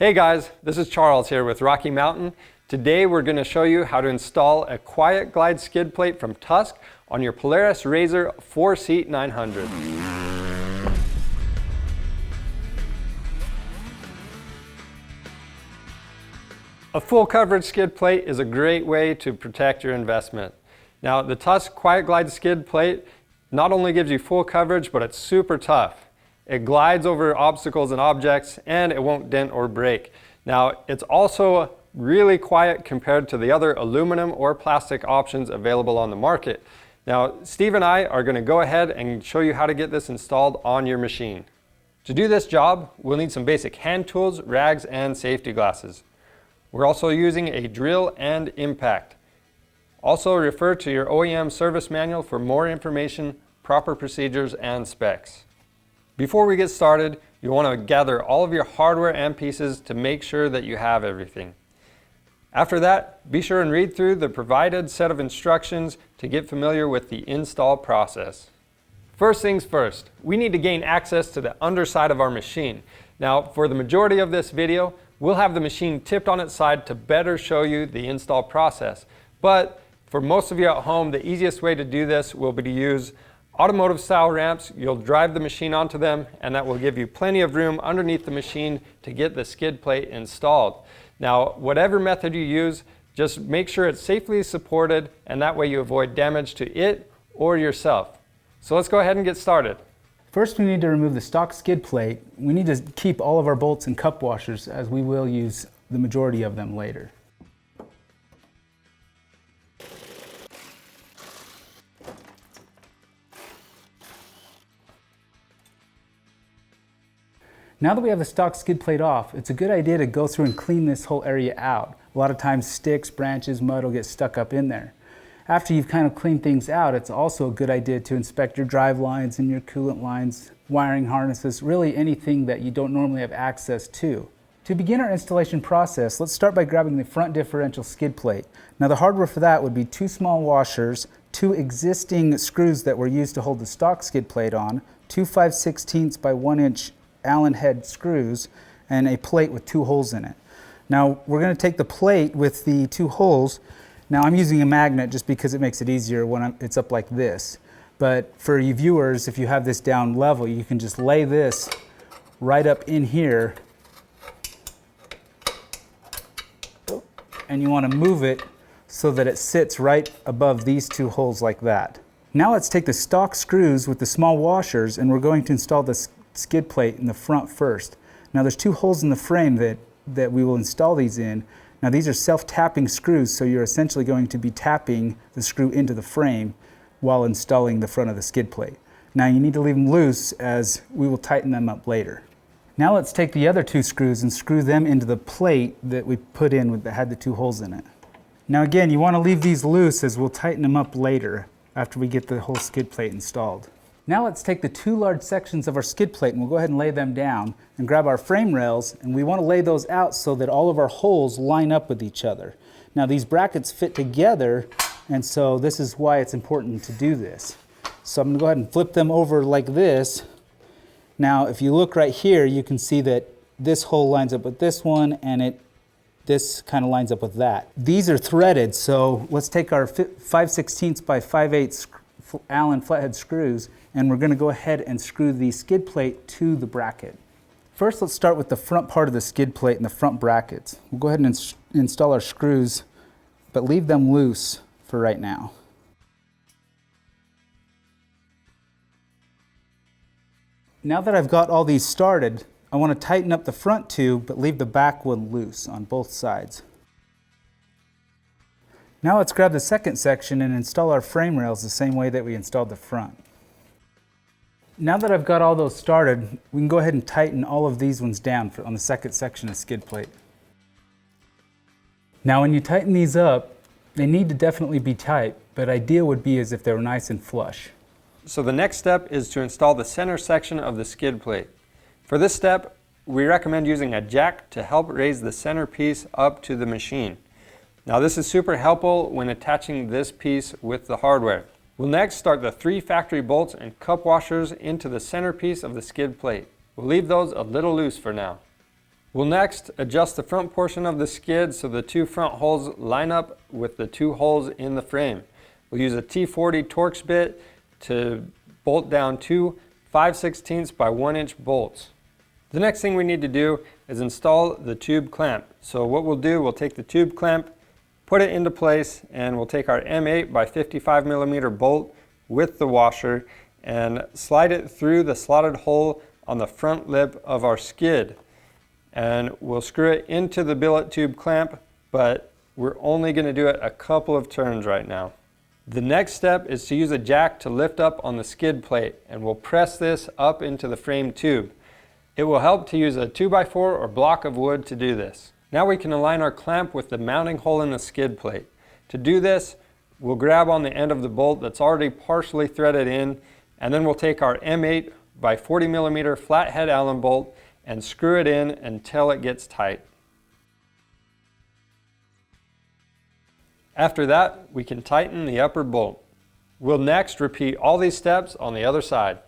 Hey guys, this is Charles here with Rocky Mountain. Today we're going to show you how to install a Quiet-Glide skid plate from Tusk on your Polaris RZR 4-seat 900. A full coverage skid plate is a great way to protect your investment. Now the Tusk Quiet-Glide skid plate not only gives you full coverage, but it's super tough. It glides over obstacles and objects, and it won't dent or break. Now, it's also really quiet compared to the other aluminum or plastic options available on the market. Now, Steve and I are going to go ahead and show you how to get this installed on your machine. To do this job, we'll need some basic hand tools, rags, and safety glasses. We're also using a drill and impact. Also, refer to your OEM service manual for more information, proper procedures, and specs. Before we get started, you want to gather all of your hardware and pieces to make sure that you have everything. After that, be sure and read through the provided set of instructions to get familiar with the install process. First things first, we need to gain access to the underside of our machine. Now, for the majority of this video, we'll have the machine tipped on its side to better show you the install process. But for most of you at home, the easiest way to do this will be to use automotive style ramps. You'll drive the machine onto them, and that will give you plenty of room underneath the machine to get the skid plate installed. Now, whatever method you use, just make sure it's safely supported, and that way you avoid damage to it or yourself. So let's go ahead and get started. First, we need to remove the stock skid plate. We need to keep all of our bolts and cup washers, as we will use the majority of them later. Now that we have the stock skid plate off, it's a good idea to go through and clean this whole area out. A lot of times sticks, branches, mud will get stuck up in there. After you've kind of cleaned things out, it's also a good idea to inspect your drive lines and your coolant lines, wiring harnesses, really anything that you don't normally have access to. To begin our installation process, let's start by grabbing the front differential skid plate. Now the hardware for that would be 2 small washers, 2 existing screws that were used to hold the stock skid plate on, 2 5/16 by 1 inch Allen head screws, and a plate with 2 holes in it. Now we're going to take the plate with the 2 holes. Now I'm using a magnet just because it makes it easier when it's up like this. But for you viewers, if you have this down level, you can just lay this right up in here, and you want to move it so that it sits right above these 2 holes like that. Now let's take the stock screws with the small washers, and we're going to install this skid plate in the front first. Now there's 2 holes in the frame that we will install these in. Now these are self-tapping screws, so you're essentially going to be tapping the screw into the frame while installing the front of the skid plate. Now you need to leave them loose, as we will tighten them up later. Now let's take the other 2 screws and screw them into the plate that we put in that had the 2 holes in it. Now again, you want to leave these loose, as we'll tighten them up later after we get the whole skid plate installed. Now let's take the 2 large sections of our skid plate, and we'll go ahead and lay them down and grab our frame rails, and we want to lay those out so that all of our holes line up with each other. Now these brackets fit together, and so this is why it's important to do this. So I'm going to go ahead and flip them over like this. Now if you look right here, you can see that this hole lines up with this one, and this kind of lines up with that. These are threaded, so let's take our 5/16 by 5/8 Allen flathead screws, and we're going to go ahead and screw the skid plate to the bracket. First, let's start with the front part of the skid plate and the front brackets. We'll go ahead and install our screws, but leave them loose for right now. Now that I've got all these started, I want to tighten up the front 2, but leave the back one loose on both sides. Now let's grab the second section and install our frame rails the same way that we installed the front. Now that I've got all those started, we can go ahead and tighten all of these ones down on the second section of skid plate. Now when you tighten these up, they need to definitely be tight, but ideal would be as if they were nice and flush. So the next step is to install the center section of the skid plate. For this step, we recommend using a jack to help raise the center piece up to the machine. Now this is super helpful when attaching this piece with the hardware. We'll next start the 3 factory bolts and cup washers into the center piece of the skid plate. We'll leave those a little loose for now. We'll next adjust the front portion of the skid so the two front holes line up with the two holes in the frame. We'll use a T40 Torx bit to bolt down two 5/16 by 1 inch bolts. The next thing we need to do is install the tube clamp. So what we'll do, we'll take the tube clamp, put it into place, and we'll take our M8 by 55 millimeter bolt with the washer and slide it through the slotted hole on the front lip of our skid. And we'll screw it into the billet tube clamp, but we're only going to do it a couple of turns right now. The next step is to use a jack to lift up on the skid plate, and we'll press this up into the frame tube. It will help to use a 2x4 or block of wood to do this. Now we can align our clamp with the mounting hole in the skid plate. To do this, we'll grab on the end of the bolt that's already partially threaded in, and then we'll take our M8 by 40 millimeter flathead Allen bolt and screw it in until it gets tight. After that, we can tighten the upper bolt. We'll next repeat all these steps on the other side.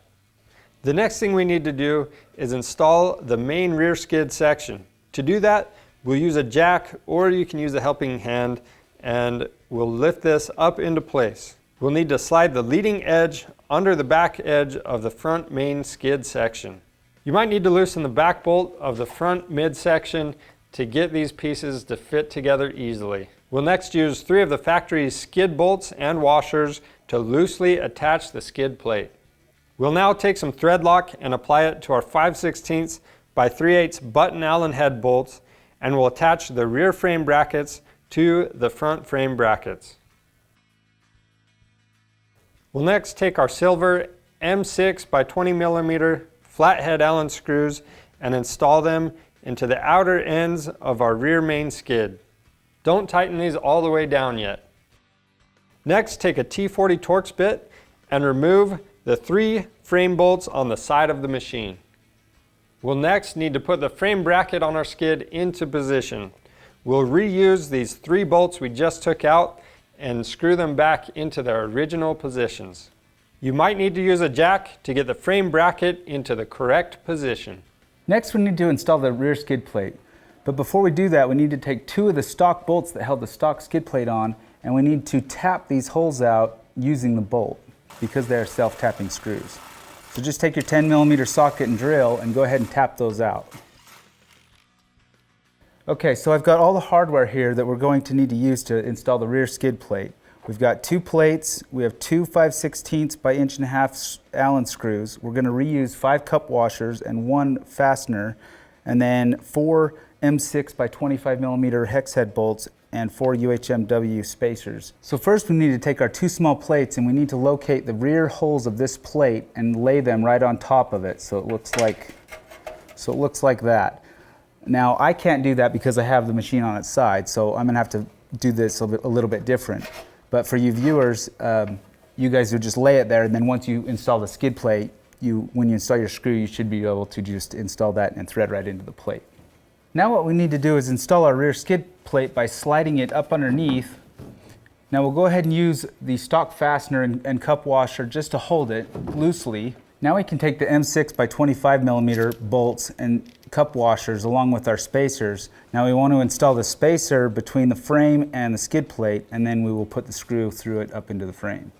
The next thing we need to do is install the main rear skid section. To do that, we'll use a jack, or you can use a helping hand, and we'll lift this up into place. We'll need to slide the leading edge under the back edge of the front main skid section. You might need to loosen the back bolt of the front midsection to get these pieces to fit together easily. We'll next use 3 of the factory skid bolts and washers to loosely attach the skid plate. We'll now take some thread lock and apply it to our 5/16 by 3/8 button Allen head bolts, and we'll attach the rear frame brackets to the front frame brackets. We'll next take our silver M6 by 20 millimeter flathead Allen screws and install them into the outer ends of our rear main skid. Don't tighten these all the way down yet. Next, take a T40 Torx bit and remove the 3 frame bolts on the side of the machine. We'll next need to put the frame bracket on our skid into position. We'll reuse these 3 bolts we just took out and screw them back into their original positions. You might need to use a jack to get the frame bracket into the correct position. Next, we need to install the rear skid plate. But before we do that, we need to take 2 of the stock bolts that held the stock skid plate on, and we need to tap these holes out using the bolt because they are self-tapping screws. So just take your 10 millimeter socket and drill and go ahead and tap those out. Okay, so I've got all the hardware here that we're going to need to use to install the rear skid plate. We've got 2 plates, we have 2 5/16 by 1.5 inch Allen screws. We're going to reuse 5 cup washers and 1 fastener, and then 4 M6 by 25 millimeter hex head bolts and 4 UHMW spacers. So first we need to take our 2 small plates and we need to locate the rear holes of this plate and lay them right on top of it so it looks like that. Now I can't do that because I have the machine on its side, so I'm going to have to do this a little bit different. But for you viewers, you guys would just lay it there, and then once you install the skid plate, when you install your screw, you should be able to just install that and thread right into the plate. Now what we need to do is install our rear skid plate by sliding it up underneath. Now we'll go ahead and use the stock fastener and cup washer just to hold it loosely. Now we can take the M6 by 25 millimeter bolts and cup washers along with our spacers. Now we want to install the spacer between the frame and the skid plate, and then we will put the screw through it up into the frame.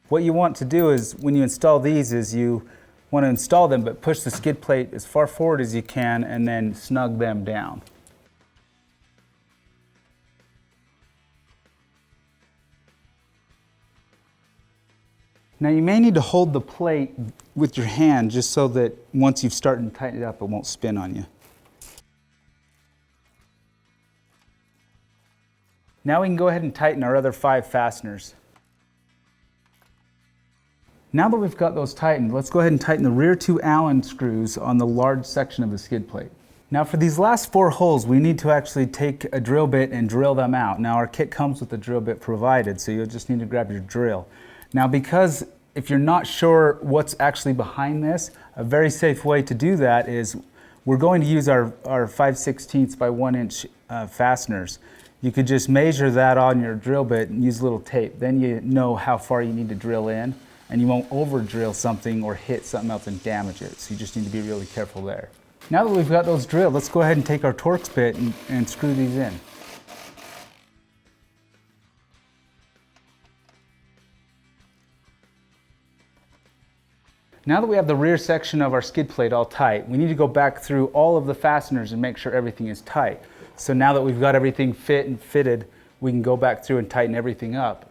What you want to do is when you install these is you want to install them but push the skid plate as far forward as you can and then snug them down. Now you may need to hold the plate with your hand just so that once you've started to tighten it up, it won't spin on you. Now we can go ahead and tighten our other 5 fasteners. Now that we've got those tightened, let's go ahead and tighten the rear 2 Allen screws on the large section of the skid plate. Now for these last 4 holes, we need to actually take a drill bit and drill them out. Now our kit comes with a drill bit provided, so you'll just need to grab your drill. Now because if you're not sure what's actually behind this, a very safe way to do that is we're going to use our 5/16 by 1 inch fasteners. You could just measure that on your drill bit and use a little tape. Then you know how far you need to drill in. and you won't over drill something or hit something else and damage it. So you just need to be really careful there. Now that we've got those drilled, let's go ahead and take our Torx bit and screw these in. Now that we have the rear section of our skid plate all tight, we need to go back through all of the fasteners and make sure everything is tight. So now that we've got everything fit and fitted, we can go back through and tighten everything up.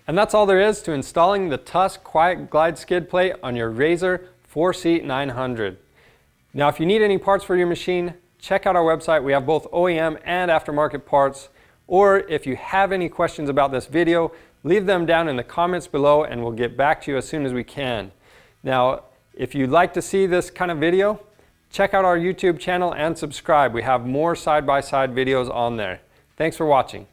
And that's all there is to installing the Tusk Quiet-Glide Skid Plate on your RZR 4-seat 900. Now if you need any parts for your machine, check out our website. We have both OEM and aftermarket parts. Or if you have any questions about this video, leave them down in the comments below and we'll get back to you as soon as we can. Now, if you'd like to see this kind of video, check out our YouTube channel and subscribe. We have more side-by-side videos on there. Thanks for watching.